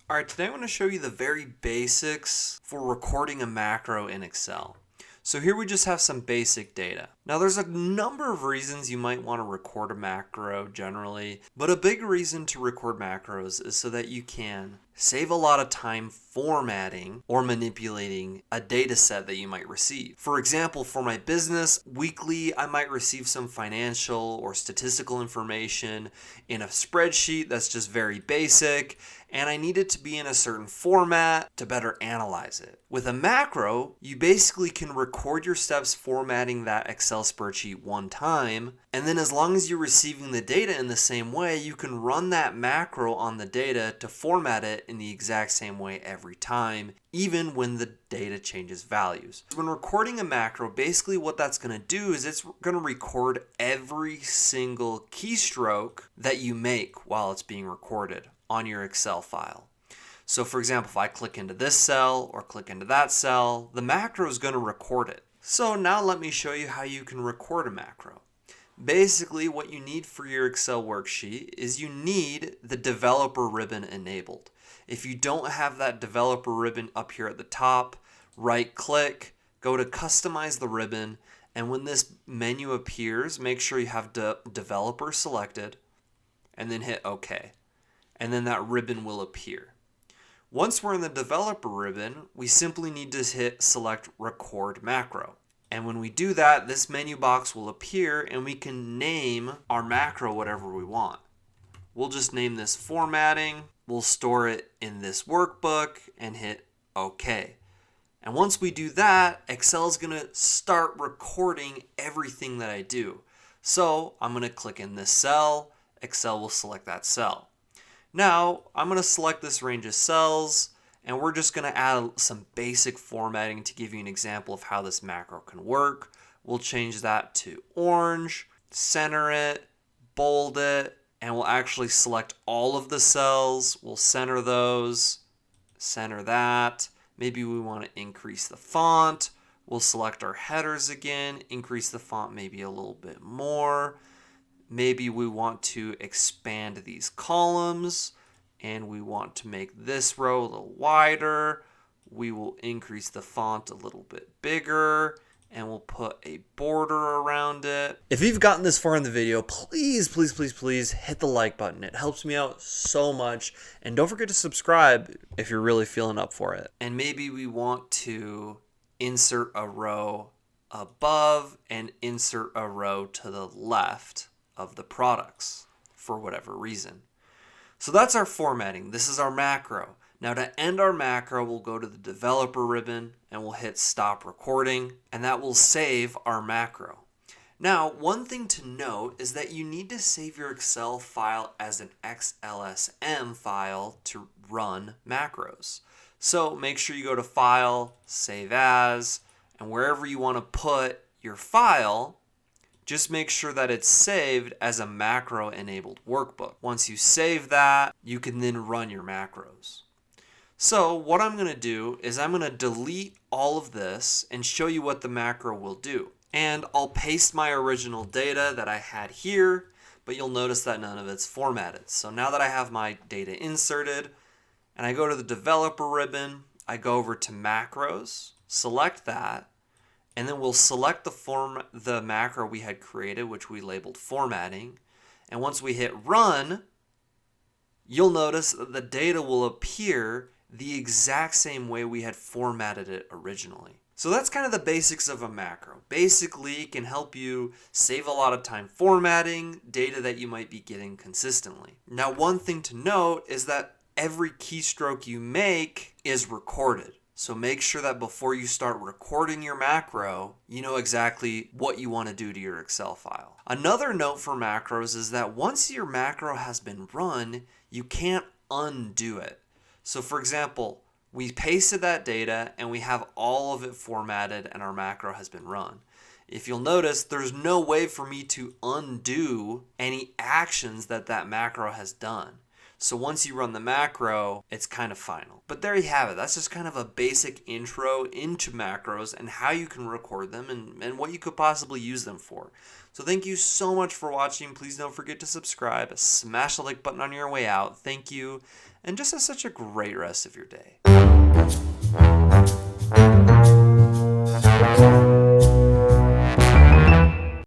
Alright, today I want to show you the very basics for recording a macro in Excel. So here we just have some basic data. Now there's a number of reasons you might want to record a macro generally, but a big reason to record macros is so that you can save a lot of time formatting or manipulating a data set that you might receive. For example, for my business, weekly I might receive some financial or statistical information in a spreadsheet that's just very basic, and I need it to be in a certain format to better analyze it. With a macro, you basically can record your steps formatting that Excel spreadsheet one time, and then as long as you're receiving the data in the same way, you can run that macro on the data to format it in the exact same way every time, even when the data changes values. When recording a macro, basically what that's going to do is it's going to record every single keystroke that you make while it's being recorded on your Excel file. So for example, if I click into this cell or click into that cell, the macro is going to record it. So now let me show you how you can record a macro. Basically, what you need for your Excel worksheet is you need the developer ribbon enabled. If you don't have that developer ribbon up here at the top, right click, go to customize the ribbon, and when this menu appears, make sure you have developer selected and then hit OK. And then that ribbon will appear. Once we're in the developer ribbon, we simply need to hit select record macro. And when we do that, this menu box will appear and we can name our macro whatever we want. We'll just name this formatting. We'll store it in this workbook and hit OK. And once we do that, Excel is going to start recording everything that I do. So I'm going to click in this cell. Excel will select that cell. Now, I'm going to select this range of cells, and we're just going to add some basic formatting to give you an example of how this macro can work. We'll change that to orange, center it, bold it, and we'll actually select all of the cells. We'll center those, center that. Maybe we want to increase the font. We'll select our headers again, increase the font maybe a little bit more. Maybe we want to expand these columns and we want to make this row a little wider. We will increase the font a little bit bigger and we'll put a border around it. If you've gotten this far in the video, please hit the like button. It helps me out so much. And don't forget to subscribe if you're really feeling up for it. And maybe we want to insert a row above and insert a row to the left of the products for whatever reason. So that's our formatting. This is our macro. Now to end our macro, we'll go to the developer ribbon and we'll hit stop recording, and that will save our macro. Now, one thing to note is that you need to save your Excel file as an XLSM file to run macros. So make sure you go to File, Save As, and wherever you want to put your file, just make sure that it's saved as a macro-enabled workbook. Once you save that, you can then run your macros. So what I'm going to do is I'm going to delete all of this and show you what the macro will do. And I'll paste my original data that I had here, but you'll notice that none of it's formatted. So now that I have my data inserted, and I go to the developer ribbon, I go over to macros, select that, and then we'll select the macro we had created, which we labeled formatting. And once we hit run, you'll notice that the data will appear the exact same way we had formatted it originally. So that's kind of the basics of a macro. Basically, it can help you save a lot of time formatting data that you might be getting consistently. Now, one thing to note is that every keystroke you make is recorded. So make sure that before you start recording your macro, you know exactly what you want to do to your Excel file. Another note for macros is that once your macro has been run, you can't undo it. So for example, we pasted that data and we have all of it formatted and our macro has been run. If you'll notice, there's no way for me to undo any actions that macro has done. So once you run the macro, it's kind of final. But there you have it. That's just kind of a basic intro into macros and how you can record them and what you could possibly use them for. So thank you so much for watching. Please don't forget to subscribe. Smash the like button on your way out. Thank you, and just have such a great rest of your day.